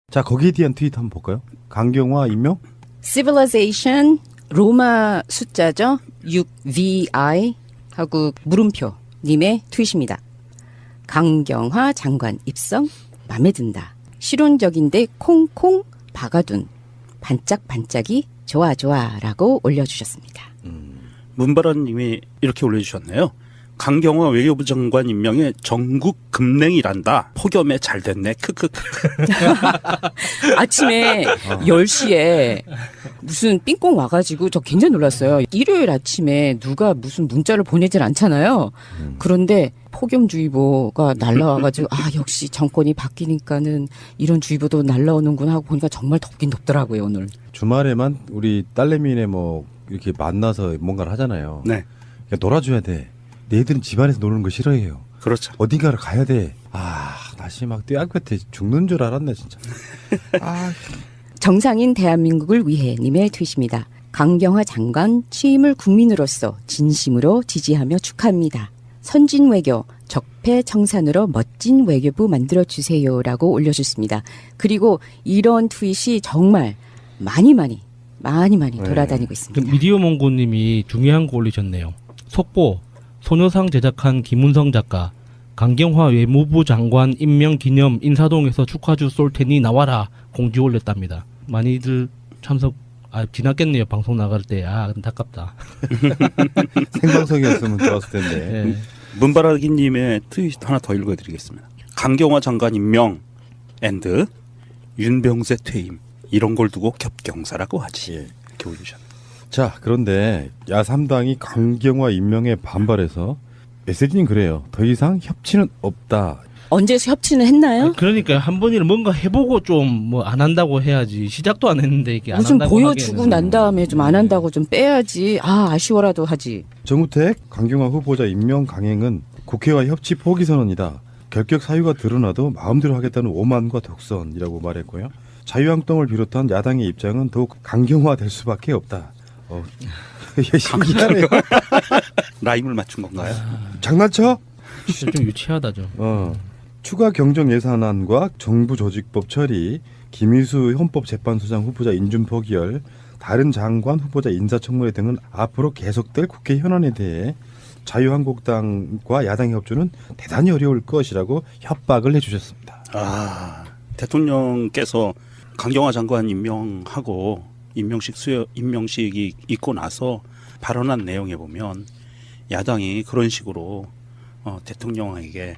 자, 거기에 대한 트윗 한번 볼까요? 강경화 임명? Civilization 로마 숫자죠. 6VI 하고 물음표 님의 트윗입니다. 강경화 장관 입성 마음에 든다. 실용적인데 콩콩 박아둔 반짝반짝이 좋아 좋아라고 올려주셨습니다. 문바라님이 이렇게 올려주셨네요. 강경화 외교부 장관 임명에 전국 급냉이란다. 폭염에 잘 됐네. 크크크. 아침에 10시에 무슨 삥꽁 와가지고 저 굉장히 놀랐어요. 일요일 아침에 누가 무슨 문자를 보내질 않잖아요. 그런데 폭염주의보가 날라와가지고 아 역시 정권이 바뀌니까는 이런 주의보도 날라오는구나 하고 보니까 정말 덥긴 덥더라고요 오늘. 주말에만 우리 딸내미네 뭐 이렇게 만나서 뭔가를 하잖아요. 네. 그러니까 놀아줘야 돼. 얘들은 집안에서 노는 거 싫어해요. 그렇죠. 어딘가를 가야 돼. 아, 날씨 막 떼약볕에 죽는 줄 알았네 진짜. 아. 정상인 대한민국을 위해 님의 트윗입니다. 강경화 장관 취임을 국민으로서 진심으로 지지하며 축하합니다. 선진 외교, 적폐 청산으로 멋진 외교부 만들어주세요라고 올려주셨습니다. 그리고 이런 트윗이 정말 많이 돌아다니고 있습니다. 미디어 몽고님이 중요한 거 올리셨네요. 속보, 소녀상 제작한 김은성 작가, 강경화 외무부 장관 임명 기념 인사동에서 축하주 쏠 테니 나와라 공지 올렸답니다. 많이들 참석 지났겠네요. 방송 나갈 때. 안타깝다. 생방송이었으면 좋았을 텐데. 네. 문바라기님의 트윗 하나 더 읽어드리겠습니다. 강경화 장관 임명 앤드 윤병세 퇴임 이런 걸 두고 겹경사라고 하지. 예. 이렇게 올리셨네요. 자, 그런데 야3당이 강경화 임명에 반발해서 메시지는 그래요. 더 이상 협치는 없다. 언제 협치는 했나요? 그러니까 한 번이라도 뭔가 해보고 좀 뭐 안 한다고 해야지. 시작도 안 했는데 이게 안 무슨 한다고 보여주고 하기에는. 난 다음에 좀 안 한다고 좀 빼야지. 아쉬워라도 하지. 정우택 강경화 후보자 임명 강행은 국회와 협치 포기 선언이다. 결격 사유가 드러나도 마음대로 하겠다는 오만과 독선이라고 말했고요. 자유한국당을 비롯한 야당의 입장은 더욱 강경화될 수밖에 없다. 신기하네요. 라임을 맞춘 건가요? 장난쳐? 진짜 좀 유치하다 좀. 추가 경정 예산안과 정부 조직법 처리, 김희수 헌법재판소장 후보자 인준 포기열, 다른 장관 후보자 인사청문회 등은 앞으로 계속될 국회 현안에 대해 자유한국당과 야당의 협조는 대단히 어려울 것이라고 협박을 해주셨습니다. 대통령께서 강경화 장관 임명하고 임명식이 있고 나서 발언한 내용에 보면 야당이 그런 식으로 대통령에게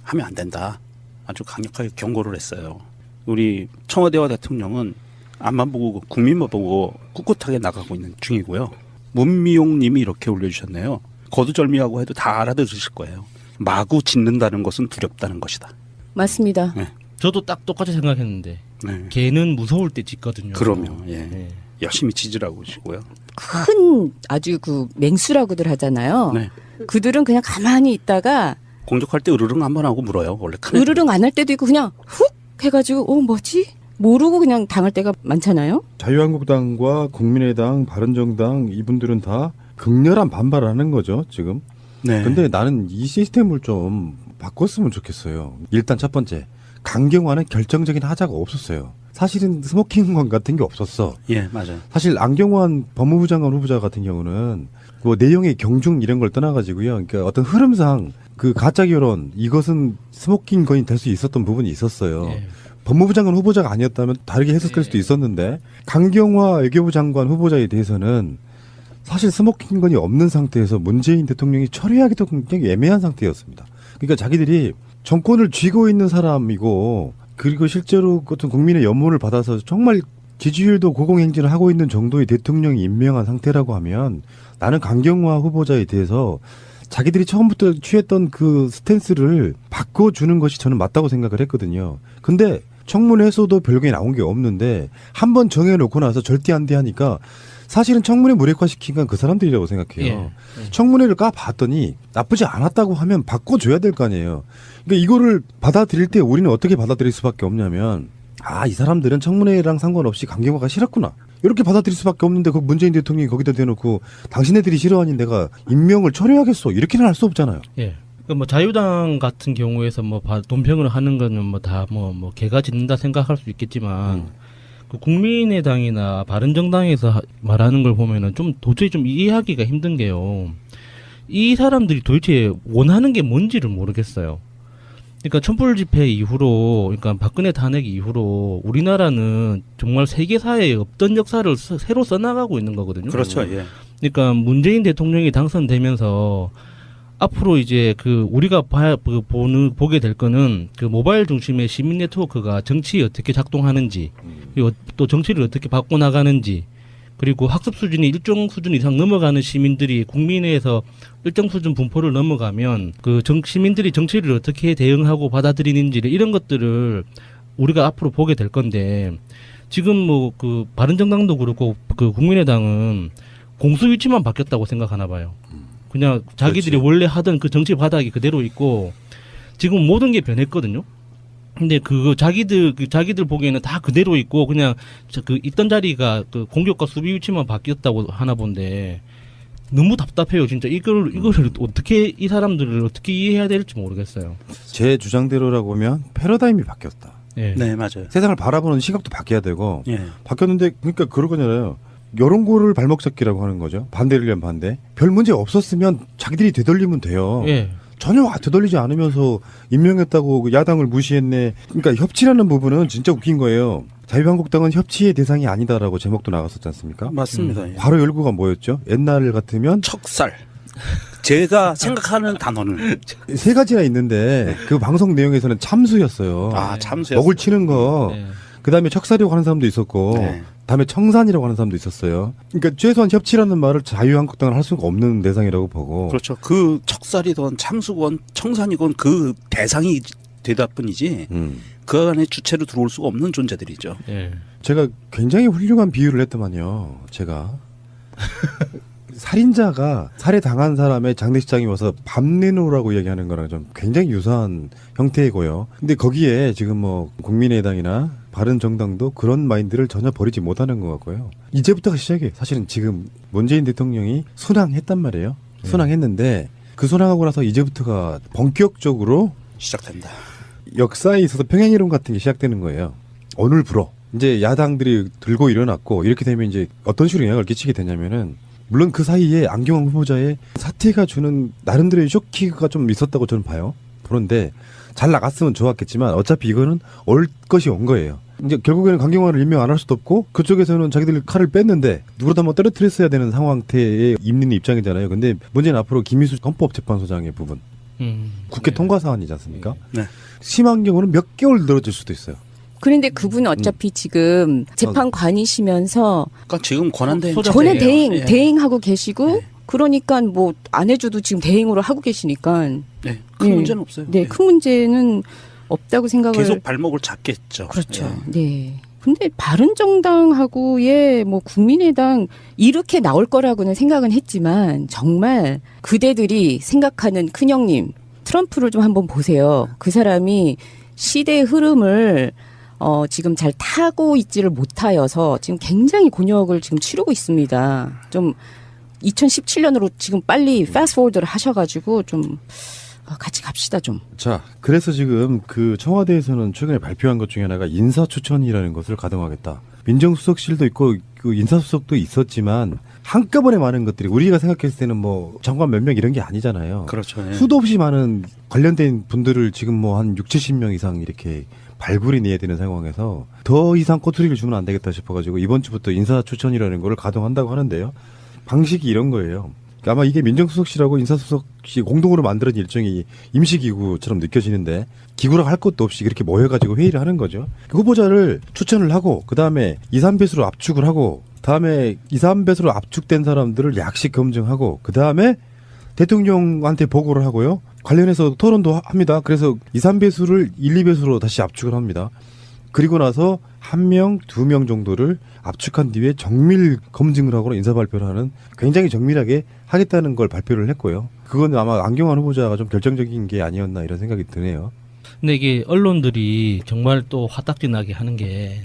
하면 안 된다. 아주 강력하게 경고를 했어요. 우리 청와대와 대통령은 앞만 보고 국민만 보고 꿋꿋하게 나가고 있는 중이고요. 문미용 님이 이렇게 올려주셨네요. 거두절미하고 해도 다 알아들으실 거예요. 마구 짖는다는 것은 두렵다는 것이다. 맞습니다. 네. 저도 딱 똑같이 생각했는데 네. 개는 무서울 때 짖거든요. 그러면 예. 네. 열심히 짖으라고 하시고요. 큰 아주 그 맹수라고들 하잖아요. 네. 그들은 그냥 가만히 있다가 공격할 때 으르릉 한번 하고 물어요. 원래 큰 애들은. 으르릉 안 할 때도 있고 그냥 훅 해가지고 뭐지? 모르고 그냥 당할 때가 많잖아요. 자유한국당과 국민의당, 바른정당 이분들은 다 극렬한 반발을 하는 거죠, 지금. 네. 근데 나는 이 시스템을 좀 바꿨으면 좋겠어요. 일단 첫 번째, 강경화는 결정적인 하자가 없었어요. 사실은 스모킹건 같은 게 없었어. 예, 맞아요. 사실 안경환 법무부 장관 후보자 같은 경우는 뭐 내용의 경중 이런 걸 떠나가지고요. 그러니까 어떤 흐름상 그 가짜 결혼 이것은 스모킹건이 될 수 있었던 부분이 있었어요. 예. 법무부 장관 후보자가 아니었다면 다르게 해석될 수도 있었는데 강경화 외교부 장관 후보자에 대해서는 사실 스모킹건이 없는 상태에서 문재인 대통령이 처리하기도 굉장히 애매한 상태였습니다. 그러니까 자기들이 정권을 쥐고 있는 사람이고 그리고 실제로 어떤 국민의 연모를 받아서 정말 지지율도 고공행진을 하고 있는 정도의 대통령이 임명한 상태라고 하면 나는 강경화 후보자에 대해서 자기들이 처음부터 취했던 그 스탠스를 바꿔주는 것이 저는 맞다고 생각을 했거든요. 근데 청문회에서도 별게 나온 게 없는데 한 번 정해놓고 나서 절대 안 돼 하니까 사실은 청문회 무력화시킨 건 그 사람들이라고 생각해요. 예. 청문회를 까봤더니 나쁘지 않았다고 하면 바꿔줘야 될 거 아니에요. 그러니까 이거를 받아들일 때 우리는 어떻게 받아들일 수밖에 없냐면 이 사람들은 청문회랑 상관없이 강경화가 싫었구나. 이렇게 받아들일 수밖에 없는데 그 문재인 대통령이 거기다 대놓고 당신네들이 싫어하니 내가 임명을 철회하겠어. 이렇게는 할 수 없잖아요. 예. 뭐 자유당 같은 경우에서 뭐 논평을 하는 거는 뭐 다 뭐 개가 짖는다 생각할 수 있겠지만 그 국민의당이나 바른정당에서 말하는 걸 보면은 좀 도저히 좀 이해하기가 힘든 게요. 이 사람들이 도대체 원하는 게 뭔지를 모르겠어요. 그러니까 촛불 집회 이후로, 그러니까 박근혜 탄핵 이후로 우리나라는 정말 세계사에 없던 역사를 새로 써나가고 있는 거거든요. 그렇죠. 예. 그러니까 문재인 대통령이 당선되면서 앞으로 이제 그 우리가 보게 될 거는 그 모바일 중심의 시민 네트워크가 정치에 어떻게 작동하는지, 그리고 또 정치를 어떻게 바꿔나가는지, 그리고 학습 수준이 일정 수준 이상 넘어가는 시민들이 국민회에서 일정 수준 분포를 넘어가면 그 시민들이 정치를 어떻게 대응하고 받아들이는지 이런 것들을 우리가 앞으로 보게 될 건데, 지금 뭐 그 바른정당도 그렇고 그 국민의당은 공수 위치만 바뀌었다고 생각하나 봐요. 그냥 자기들이 그렇지. 원래 하던 그 정치 바닥이 그대로 있고 지금 모든 게 변했거든요. 근데 자기들 보기에는 다 그대로 있고 그냥 그 있던 자리가 그 공격과 수비 위치만 바뀌었다고 하나 본데 너무 답답해요. 진짜 이거를 어떻게 이 사람들을 어떻게 이해해야 될지 모르겠어요. 제 주장대로라고 하면 패러다임이 바뀌었다. 예. 네, 맞아요. 세상을 바라보는 시각도 바뀌어야 되고 예. 바뀌었는데 그러니까 그런 거잖아요. 여론고를 발목 잡기라고 하는 거죠. 반대를 위한 반대. 별 문제 없었으면 자기들이 되돌리면 돼요. 예. 전혀 되돌리지 않으면서 임명했다고 그 야당을 무시했네. 그러니까 협치라는 부분은 진짜 웃긴 거예요. 자유한국당은 협치의 대상이 아니다라고 제목도 나갔었지 않습니까? 맞습니다. 예. 바로 열구가 뭐였죠? 옛날 같으면 척살. 제가 생각하는 단어는 세 가지나 있는데 그 방송 내용에서는 참수였어요. 참수였어요. 먹을 치는 거. 예. 그다음에 척살이라고 하는 사람도 있었고 네. 다음에 청산이라고 하는 사람도 있었어요. 그러니까 최소한 협치라는 말을 자유한국당은 할 수가 없는 대상이라고 보고. 그렇죠. 그 척살이건 참수건 청산이건 그 대상이 되다 뿐이지 그 안에 주체로 들어올 수가 없는 존재들이죠. 예. 제가 굉장히 훌륭한 비유를 했더만요. 제가 살인자가 살해당한 사람의 장례식장에 와서 밥 내놓으라고 얘기하는 거랑 좀 굉장히 유사한 형태이고요. 근데 거기에 지금 뭐 국민의당이나 바른정당도 그런 마인드를 전혀 버리지 못하는 것 같고요. 이제부터가 시작이에요. 사실은 지금 문재인 대통령이 순항했단 말이에요. 순항했는데 그 순항하고 나서 이제부터가 본격적으로 시작된다. 역사에 있어서 평행이론 같은 게 시작되는 거예요. 오늘 불어. 이제 야당들이 들고 일어났고 이렇게 되면 이제 어떤 식으로 영향을 끼치게 되냐면은 물론 그 사이에 안경환 후보자의 사태가 주는 나름대로의 쇼키가 좀 있었다고 저는 봐요. 그런데 잘 나갔으면 좋았겠지만 어차피 이거는 올 것이 온 거예요. 이제 결국에는 강경화를 임명 안 할 수도 없고 그쪽에서는 자기들 칼을 뺐는데 누구라도 한번 떨어뜨렸어야 되는 상황태에 있는 입장이잖아요. 근데 문제는 앞으로 김희수 헌법재판소장의 부분. 국회 네. 통과 사안이지 않습니까? 네. 심한 경우는 몇 개월 늘어질 수도 있어요. 그런데 그분은 어차피 지금 재판관이시면서 그러니까 지금 권한대행 소장- 전에 예. 대행하고 계시고 네. 그러니까 뭐 안 해줘도 지금 대행으로 하고 계시니까 네. 큰 네. 문제는 없어요. 네, 큰 문제는 없다고 생각을 계속 발목을 잡겠죠. 그렇죠. 예. 네. 근데 바른정당하고의 뭐 국민의당 이렇게 나올 거라고는 생각은 했지만 정말 그대들이 생각하는 큰형님 트럼프를 좀 한번 보세요. 그 사람이 시대의 흐름을 지금 잘 타고 있지를 못하여서 지금 굉장히 곤욕을 지금 치르고 있습니다. 좀 2017년으로 지금 빨리 패스트포워드를 하셔가지고 좀 같이 갑시다 좀. 자, 그래서 지금 그 청와대에서는 최근에 발표한 것 중에 하나가 인사추천이라는 것을 가동하겠다. 민정수석실도 있고 그 인사수석도 있었지만 한꺼번에 많은 것들이 우리가 생각했을 때는 뭐 장관 몇 명 이런 게 아니잖아요. 그렇죠. 예. 수도 없이 많은 관련된 분들을 지금 뭐 한 60~70명 이상 이렇게 발굴이 내야 되는 상황에서 더 이상 꼬투리를 주면 안 되겠다 싶어가지고 이번 주부터 인사추천이라는 거를 가동한다고 하는데요. 방식이 이런 거예요. 아마 이게 민정수석실하고 인사수석이 공동으로 만들어진 일종의 임시기구처럼 느껴지는데 기구라고 할 것도 없이 그렇게 모여가지고 회의를 하는 거죠. 그 후보자를 추천을 하고 그 다음에 2, 3배수로 압축을 하고 다음에 2, 3배수로 압축된 사람들을 약식 검증하고 그 다음에 대통령한테 보고를 하고요. 관련해서 토론도 합니다. 그래서 2, 3배수를 1, 2배수로 다시 압축을 합니다. 그리고 나서 1명, 2명 정도를 압축한 뒤에 정밀 검증을 하고 인사 발표를 하는 굉장히 정밀하게 하겠다는 걸 발표를 했고요. 그건 아마 안경환 후보자가 좀 결정적인 게 아니었나 이런 생각이 드네요. 근데 이게 언론들이 정말 또 화딱지나게 하는 게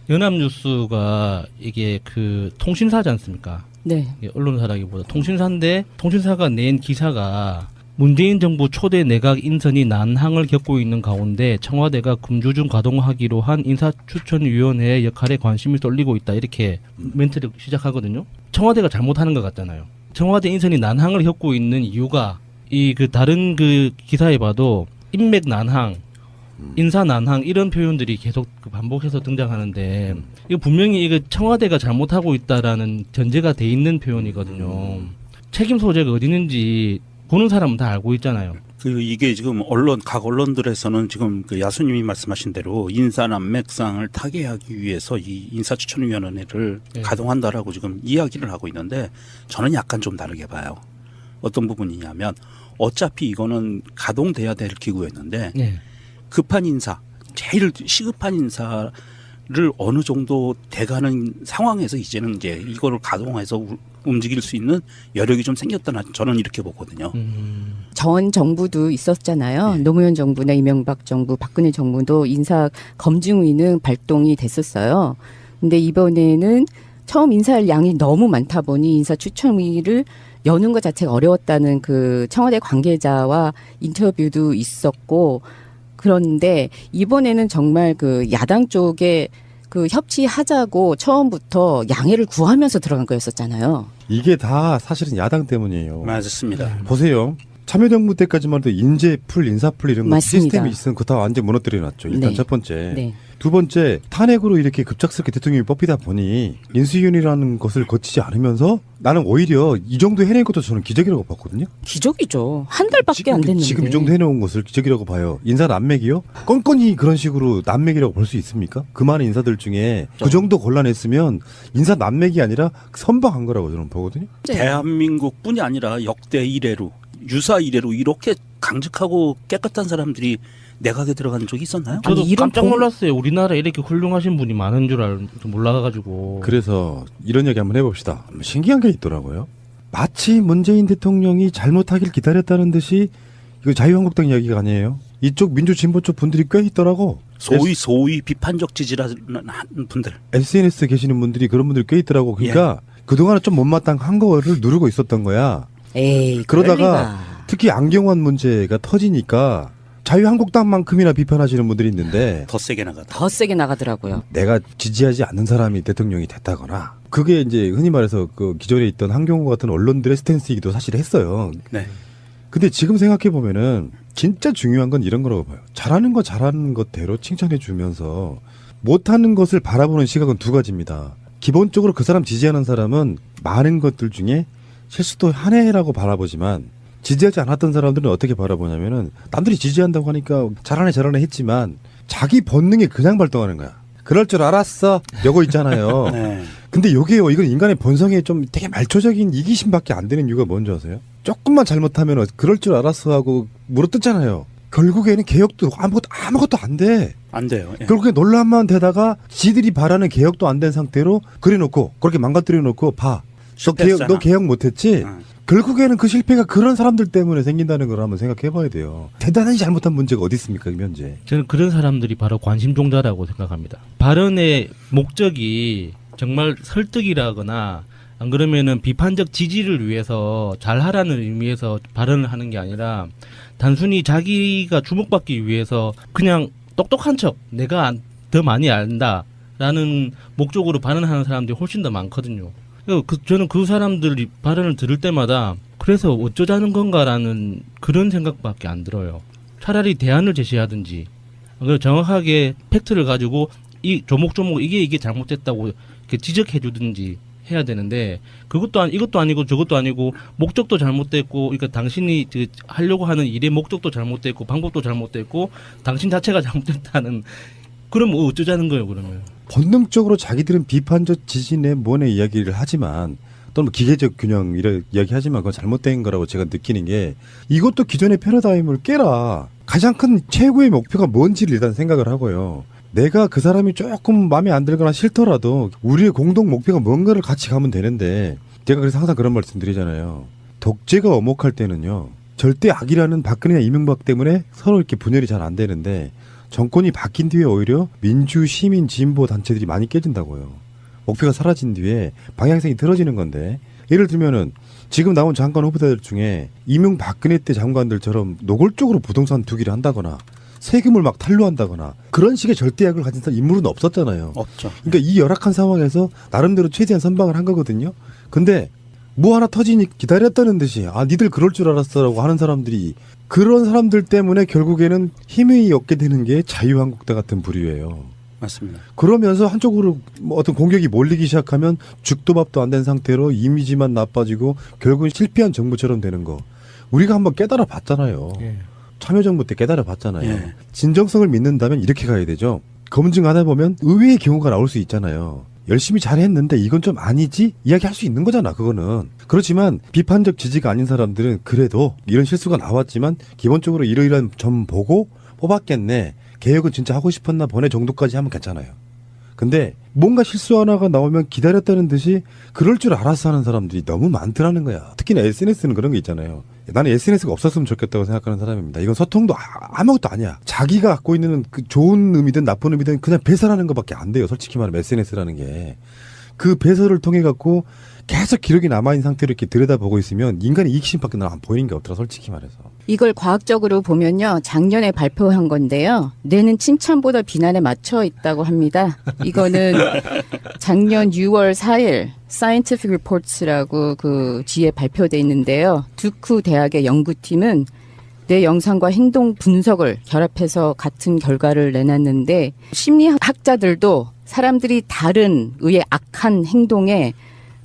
연합뉴스가 이게 그 통신사지 않습니까? 네. 이게 언론사라기보다 통신사인데 통신사가 낸 기사가 문재인 정부 초대 내각 인선이 난항을 겪고 있는 가운데 청와대가 금주중 가동하기로 한 인사추천위원회의 역할에 관심이 쏠리고 있다. 이렇게 멘트를 시작하거든요. 청와대가 잘못하는 것 같잖아요. 청와대 인선이 난항을 겪고 있는 이유가 이 그 다른 그 기사에 봐도 인맥 난항, 인사 난항 이런 표현들이 계속 그 반복해서 등장하는데 이거 분명히 이거 청와대가 잘못하고 있다라는 전제가 돼 있는 표현이거든요. 책임 소재가 어디 있는지 보는 사람은 다 알고 있잖아요. 이게 지금 각 언론들에서는 지금 그 야수님이 말씀하신 대로 인사난맥상을 타개하기 위해서 이 인사추천위원회를 네. 가동한다라고 지금 이야기를 하고 있는데 저는 약간 좀 다르게 봐요. 어떤 부분이냐면 어차피 이거는 가동돼야 될 기구였는데 네. 급한 인사, 제일 시급한 인사를 어느 정도 돼가는 상황에서 이제는 이제 이거를 가동해서 움직일 수 있는 여력이 좀 생겼다나 저는 이렇게 보거든요. 전 정부도 있었잖아요. 노무현 정부나 이명박 정부, 박근혜 정부도 인사 검증위는 발동이 됐었어요. 근데 이번에는 처음 인사할 양이 너무 많다 보니 인사추천위를 여는 것 자체가 어려웠다는 그 청와대 관계자와 인터뷰도 있었고, 그런데 이번에는 정말 그 야당 쪽에 그 협치하자고 처음부터 양해를 구하면서 들어간 거였었잖아요. 이게 다 사실은 야당 때문이에요. 맞습니다. 보세요. 참여정부 때까지만 해도 인재풀, 인사풀 이런 거 맞습니다. 시스템이 있으면 그거 다 완전 무너뜨려놨죠. 일단 네. 첫 번째. 네. 두 번째, 탄핵으로 이렇게 급작스럽게 대통령이 뽑히다 보니 인수위원회라는 것을 거치지 않으면서 나는 오히려 이 정도 해낸 것도 저는 기적이라고 봤거든요. 기적이죠. 한 달밖에 안 됐는데. 지금 이 정도 해놓은 것을 기적이라고 봐요. 인사 난맥이요? 건건이 그런 식으로 난맥이라고 볼 수 있습니까? 그 많은 인사들 중에 그 정도 곤란했으면 인사 난맥이 아니라 선방한 거라고 저는 보거든요. 대한민국뿐이 아니라 역대 이래로 유사 이래로 이렇게 강직하고 깨끗한 사람들이 내각에 들어간 적이 있었나요? 저도 아니, 이런 깜짝 놀랐어요. 우리나라에 이렇게 훌륭하신 분이 많은 줄 몰라가지고. 그래서 이런 얘기 한번 해봅시다. 신기한 게 있더라고요. 마치 문재인 대통령이 잘못하길 기다렸다는 듯이 이거 자유한국당 이야기가 아니에요. 이쪽 민주진보 쪽 분들이 꽤 있더라고. 소위 비판적 지지라는 분들. SNS 계시는 분들이 그런 분들이 꽤 있더라고. 그러니까 그동안은 좀 못마땅한 거를 누르고 있었던 거야. 에이, 그러다가 그러다가 특히 안경환 문제가 터지니까 자유한국당만큼이나 비판하시는 분들이 있는데 더 세게 나가다. 더 세게 나가더라고요. 내가 지지하지 않는 사람이 대통령이 됐다거나 그게 이제 흔히 말해서 그 기존에 있던 한경호 같은 언론들의 스탠스이기도 사실 했어요. 네. 근데 지금 생각해 보면은 진짜 중요한 건 이런 거라고 봐요. 잘하는 거 잘하는 것대로 칭찬해 주면서 못하는 것을 바라보는 시각은 두 가지입니다. 기본적으로 그 사람 지지하는 사람은 많은 것들 중에 실수도 한 해라고 바라보지만 지지하지 않았던 사람들은 어떻게 바라보냐면은 남들이 지지한다고 하니까 잘하네 했지만 자기 본능이 그냥 발동하는 거야. 그럴 줄 알았어. 요거 있잖아요. 네. 근데 요게요. 이건 인간의 본성에 좀 되게 말초적인 이기심밖에 안 되는 이유가 뭔지 아세요? 조금만 잘못하면 그럴 줄 알았어 하고 물어뜯잖아요. 결국에는 개혁도 아무것도 안 돼. 안 돼요. 예. 결국에 논란만 되다가 지들이 바라는 개혁도 안 된 상태로 그려놓고 그렇게 망가뜨려놓고 봐. 너 개혁 못했지? 결국에는 그 실패가 그런 사람들 때문에 생긴다는 걸 한번 생각해봐야 돼요. 대단히 잘못한 문제가 어디 있습니까, 현재? 저는 그런 사람들이 바로 관심종자라고 생각합니다. 발언의 목적이 정말 설득이라거나 안 그러면은 비판적 지지를 위해서 잘하라는 의미에서 발언을 하는 게 아니라 단순히 자기가 주목받기 위해서 그냥 똑똑한 척 내가 더 많이 안다라는 목적으로 발언하는 사람들이 훨씬 더 많거든요. 저는 그 사람들 발언을 들을 때마다 그래서 어쩌자는 건가라는 그런 생각밖에 안 들어요. 차라리 대안을 제시하든지 정확하게 팩트를 가지고 이 조목조목 이게 잘못됐다고 이렇게 지적해 주든지 해야 되는데 이것도 아니고 저것도 아니고 목적도 잘못됐고 그러니까 당신이 하려고 하는 일의 목적도 잘못됐고 방법도 잘못됐고 당신 자체가 잘못됐다는 그럼 어쩌자는 거예요 그러면. 본능적으로 자기들은 비판적 지지네 뭐네 이야기를 하지만 또는 기계적 균형 이런 이야기하지만 그건 잘못된 거라고 제가 느끼는 게 이것도 기존의 패러다임을 깨라. 가장 큰 최고의 목표가 뭔지를 일단 생각을 하고요. 내가 그 사람이 조금 마음에 안 들거나 싫더라도 우리의 공동 목표가 뭔가를 같이 가면 되는데 제가 그래서 항상 그런 말씀 드리잖아요. 독재가 엄혹할 때는요. 절대 악이라는 박근혜나 이명박 때문에 서로 이렇게 분열이 잘 안 되는데 정권이 바뀐 뒤에 오히려 민주, 시민, 진보 단체들이 많이 깨진다고요. 목표가 사라진 뒤에 방향성이 틀어지는 건데 예를 들면은 지금 나온 장관 후보자들 중에 이명박근혜 때 장관들처럼 노골적으로 부동산 투기를 한다거나 세금을 막 탈루한다거나 그런 식의 절대약을 가진 인물은 없었잖아요. 없죠. 그러니까 이 열악한 상황에서 나름대로 최대한 선방을 한 거거든요. 근데 뭐 하나 터지니 기다렸다는 듯이 니들 그럴 줄 알았어라고 하는 사람들이 그런 사람들 때문에 결국에는 힘이 얻게 되는 게 자유한국당 같은 부류예요. 맞습니다. 그러면서 한쪽으로 뭐 어떤 공격이 몰리기 시작하면 죽도 밥도 안 된 상태로 이미지만 나빠지고 결국은 실패한 정부처럼 되는 거. 우리가 한번 깨달아 봤잖아요. 예. 참여정부 때 깨달아 봤잖아요. 예. 진정성을 믿는다면 이렇게 가야 되죠. 검증하다 보면 의외의 경우가 나올 수 있잖아요. 열심히 잘했는데 이건 좀 아니지? 이야기할 수 있는 거잖아, 그거는. 그렇지만 비판적 지지가 아닌 사람들은 그래도 이런 실수가 나왔지만 기본적으로 이러이러한 점 보고 뽑았겠네. 개혁은 진짜 하고 싶었나 보네 정도까지 하면 괜찮아요. 근데 뭔가 실수 하나가 나오면 기다렸다는 듯이 그럴 줄 알았어 하는 사람들이 너무 많더라는 거야. 특히나 SNS는 그런 게 있잖아요. 나는 SNS가 없었으면 좋겠다고 생각하는 사람입니다. 이건 소통도 아무것도 아니야. 자기가 갖고 있는 그 좋은 의미든 나쁜 의미든 그냥 배설하는 것밖에 안 돼요. 솔직히 말하면 SNS라는 게. 그 배설을 통해 갖고 계속 기록이 남아있는 상태로 이렇게 들여다보고 있으면 인간의 이익심밖에 난 안 보이는 게 없더라, 솔직히 말해서. 이걸 과학적으로 보면요. 작년에 발표한 건데요. 뇌는 칭찬보다 비난에 맞춰 있다고 합니다. 이거는 작년 6월 4일 Scientific Reports라고 그 지에 발표돼 있는데요. 두크 대학의 연구팀은 뇌 영상과 행동 분석을 결합해서 같은 결과를 내놨는데 심리학자들도 사람들이 다른 의의 악한 행동에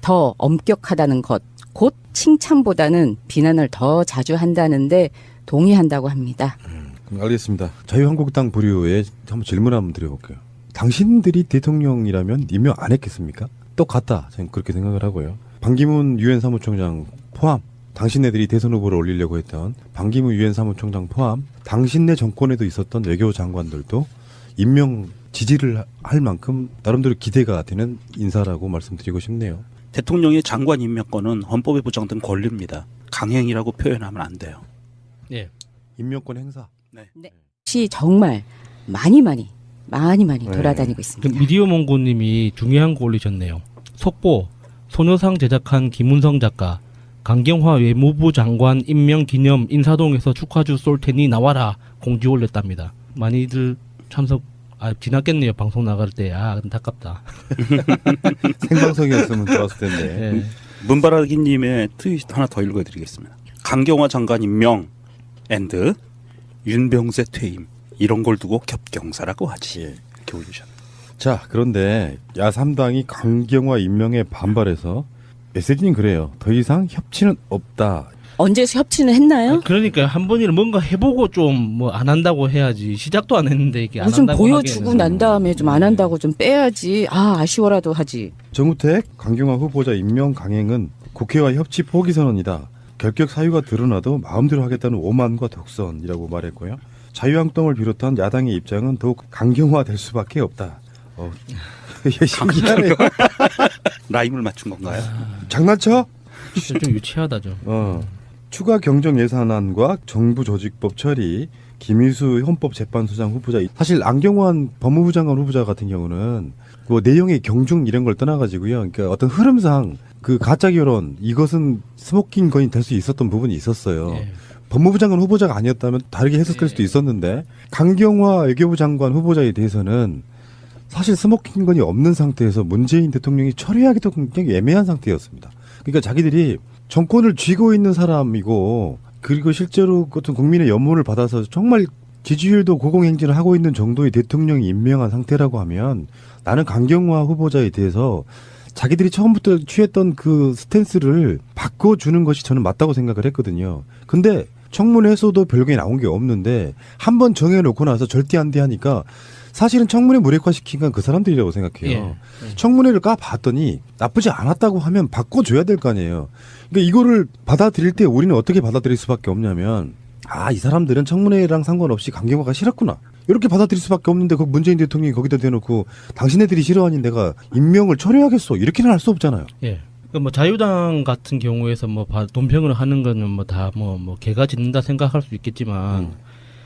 더 엄격하다는 것, 곧 칭찬보다는 비난을 더 자주 한다는데 동의한다고 합니다. 그럼 알겠습니다. 자유한국당 부류에 한번 질문 한번 드려볼게요. 당신들이 대통령이라면 임명 안 했겠습니까? 똑같다. 저는 그렇게 생각을 하고요. 반기문 유엔 사무총장 포함, 당신네들이 대선 후보를 올리려고 했던 반기문 유엔 사무총장 포함, 당신네 정권에도 있었던 외교 장관들도 임명 지지를 할 만큼 나름대로 기대가 되는 인사라고 말씀드리고 싶네요. 대통령의 장관 임명권은 헌법에 보장된 권리입니다. 강행이라고 표현하면 안 돼요. 예. 임명권 행사. 시 정말 많이 돌아다니고 있습니다. 미디어 몽고님이 중요한 거 올리셨네요. 속보 소녀상 제작한 김문성 작가 강경화 외무부 장관 임명 기념 인사동에서 축하주 쏠 테니 나와라 공지 올렸답니다. 많이들 참석 지났겠네요. 방송 나갈 때. 안타깝다. 생방송이었으면 좋았을 텐데. 예. 문바라기님의 트윗 하나 더 읽어드리겠습니다. 강경화 장관 임명 앤드 윤병세 퇴임 이런 걸 두고 겹경사라고 하지. 이렇게 올리셨네요. 자, 그런데 야3당이 강경화 임명에 반발해서 메시지는 그래요. 더 이상 협치는 없다. 언제 협치는 했나요? 그러니까 한 번이라도 뭔가 해보고 좀 뭐 안 한다고 해야지. 시작도 안 했는데 이게 안 무슨 한다고 보여주고 하기에는. 난 다음에 좀 안 한다고 좀 빼야지. 아쉬워라도 하지. 정우택 강경화 후보자 임명 강행은 국회와 협치 포기 선언이다. 결격 사유가 드러나도 마음대로 하겠다는 오만과 독선이라고 말했고요. 자유한국당을 비롯한 야당의 입장은 더욱 강경화될 수밖에 없다. 신기하네요. 라임을 맞춘 건가요? 장난쳐? 좀 유치하다 좀. 추가 경정 예산안과 정부 조직법 처리, 김희수 헌법재판소장 후보자, 사실 안경환 법무부 장관 후보자 같은 경우는 뭐 내용의 경중 이런 걸 떠나가지고요. 그러니까 어떤 흐름상 그 가짜 결혼 이것은 스모킹 건이 될 수 있었던 부분이 있었어요. 예. 법무부 장관 후보자가 아니었다면 다르게 해석할 수도 있었는데 강경화 외교부 장관 후보자에 대해서는 사실 스모킹 건이 없는 상태에서 문재인 대통령이 처리하기도 굉장히 애매한 상태였습니다. 그러니까 자기들이 정권을 쥐고 있는 사람이고 그리고 실제로 어떤 국민의 연문을 받아서 정말 지지율도 고공행진을 하고 있는 정도의 대통령이 임명한 상태라고 하면 나는 강경화 후보자에 대해서 자기들이 처음부터 취했던 그 스탠스를 바꿔주는 것이 저는 맞다고 생각을 했거든요. 근데 청문회에서도 별게 나온 게 없는데 한번 정해놓고 나서 절대 안 돼 하니까 사실은 청문회 무력화시킨 건 그 사람들이라고 생각해요. 청문회를 까봤더니 나쁘지 않았다고 하면 바꿔줘야 될 거 아니에요. 그러니까 이거를 받아들일 때 우리는 어떻게 받아들일 수밖에 없냐면 이 사람들은 청문회랑 상관없이 강경화가 싫었구나. 이렇게 받아들일 수밖에 없는데 그 문재인 대통령이 거기다 대놓고 당신네들이 싫어하니 내가 임명을 처리하겠어. 이렇게는 할 수 없잖아요. 예. 그러니까 뭐 자유당 같은 경우에서 뭐 논평을 하는 거는 뭐 다 뭐 개가 짖는다 생각할 수 있겠지만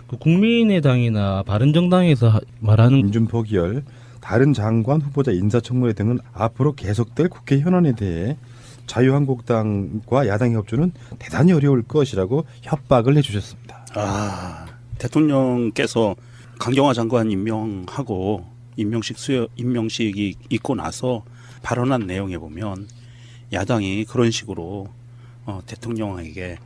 그 국민의당이나 바른정당에서 말하는 인준 포기열 다른 장관 후보자 인사청문회 등은 앞으로 계속될 국회 현안에 대해 자유한국당과 야당의 협조는 대단히 어려울 것이라고 협박을 해주셨습니다. 대통령께서 강경화 장관 임명하고 임명식이 있고 나서 발언한 내용에 보면 야당이 그런 식으로 대통령에게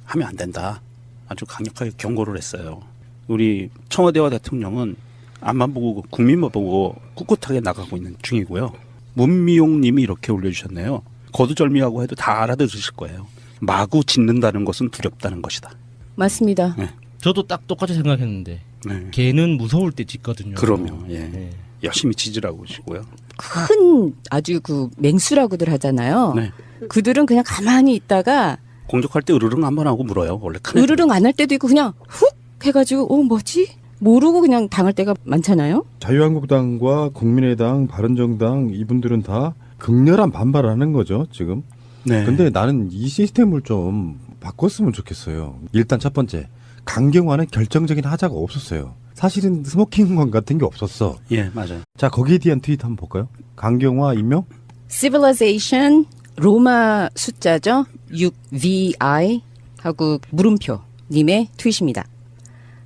하면 안 된다. 아주 강력하게 경고를 했어요. 우리 청와대와 대통령은 앞만 보고 국민만 보고 꿋꿋하게 나가고 있는 중이고요. 문미용 님이 이렇게 올려주셨네요. 거두절미하고 해도 다 알아들으실 거예요. 마구 짖는다는 것은 두렵다는 것이다. 맞습니다. 네. 저도 딱 똑같이 생각했는데 네. 개는 무서울 때 짖거든요. 그럼요. 예. 네. 열심히 짖으라고 하시고요. 큰 아주 그 맹수라고들 하잖아요. 네. 그들은 그냥 가만히 있다가 공격할 때 으르릉 한번 하고 물어요. 원래 큰 으르릉 안 할 때도 있고 그냥 훅 해가지고 뭐지? 모르고 그냥 당할 때가 많잖아요. 자유한국당과 국민의당, 바른정당 이분들은 다 극렬한 반발을 하는 거죠, 지금. 네. 근데 나는 이 시스템을 좀 바꿨으면 좋겠어요. 일단 첫 번째, 강경화는 결정적인 하자가 없었어요. 사실은 스모킹건 같은 게 없었어. 예, 맞아요. 자, 거기에 대한 트윗 한번 볼까요? 강경화 임명? Civilization 로마 숫자죠. 6VI 하고 물음표 님의 트윗입니다.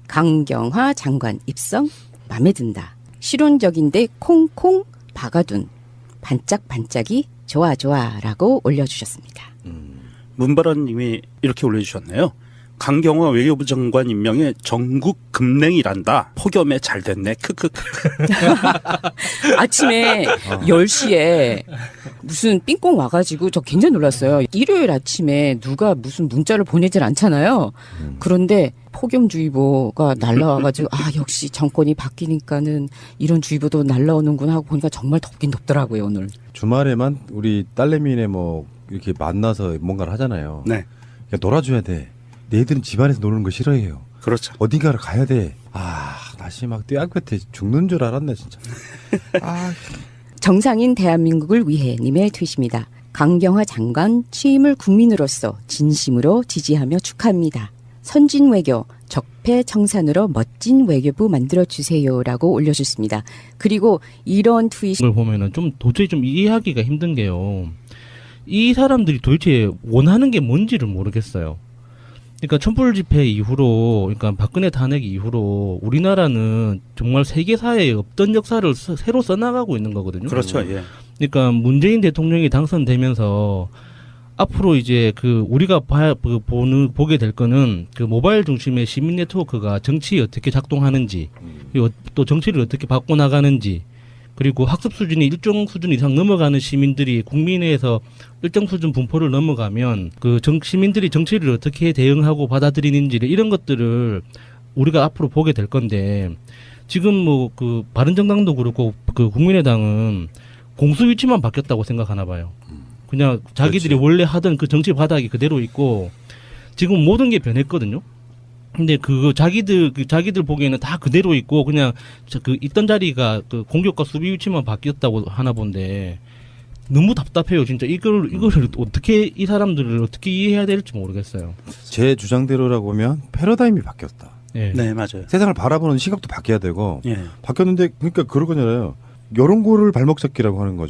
강경화 장관 입성 마음에 든다. 실용적인데 콩콩 박아둔 반짝반짝이 좋아 좋아라고 올려주셨습니다. 문바란 님이 이렇게 올려주셨네요. 강경화 외교부 장관 임명에 전국 급냉이란다. 폭염에 잘 됐네. 크크크. 아침에 10시에 무슨 삥꽁 와가지고 저 굉장히 놀랐어요. 일요일 아침에 누가 무슨 문자를 보내질 않잖아요. 그런데 폭염주의보가 날라와가지고 역시 정권이 바뀌니까는 이런 주의보도 날라오는구나 하고 보니까 정말 덥긴 덥더라고요 오늘. 주말에만 우리 딸내미네 이렇게 만나서 뭔가를 하잖아요. 네. 그러니까 놀아줘야 돼. 얘들은 집안에서 노는 거 싫어해요. 그렇죠. 어딘가를 가야 돼. 다시 막 떼약볕에 죽는 줄 알았네 진짜. 정상인 대한민국을 위해 님의 트윗입니다. 강경화 장관 취임을 국민으로서 진심으로 지지하며 축하합니다. 선진 외교, 적폐 청산으로 멋진 외교부 만들어주세요라고 올려주셨습니다. 그리고 이런 트윗이 걸 보면은 좀 도저히 좀 이해하기가 힘든 게요. 이 사람들이 도대체 원하는 게 뭔지를 모르겠어요. 그러니까 촛불 집회 이후로, 그러니까 박근혜 탄핵 이후로 우리나라는 정말 세계사에 없던 역사를 새로 써나가고 있는 거거든요. 그렇죠. 예. 그러니까 문재인 대통령이 당선되면서 앞으로 이제 우리가 보게 될 거는 모바일 중심의 시민 네트워크가 정치에 어떻게 작동하는지, 그리고 또 정치를 어떻게 바꿔나가는지, 그리고 학습 수준이 일정 수준 이상 넘어가는 시민들이 국민회에서 일정 수준 분포를 넘어가면 시민들이 정치를 어떻게 대응하고 받아들이는지 이런 것들을 우리가 앞으로 보게 될 건데, 지금 바른정당도 그렇고 국민의당은 공수 위치만 바뀌었다고 생각하나 봐요. 그냥 자기들이 그렇지. 원래 하던 정치 바닥이 그대로 있고 지금 모든 게 변했거든요. 근데 자기들 보기에는 다 그대로 있고 그냥 있던 자리가 공격과 수비 위치만 바뀌었다고 하나 본데 너무 답답해요. 진짜 이거를 어떻게 이 사람들을 어떻게 이해해야 될지 모르겠어요. 제 주장대로라고 하면 패러다임이 바뀌었다. 예. 네, 맞아요. 세상을 바라보는 시각도 바뀌어야 되고 예. 바뀌었는데 그러니까 그런 거잖아요. 여론고를 발목 잡기라고 하는 거죠.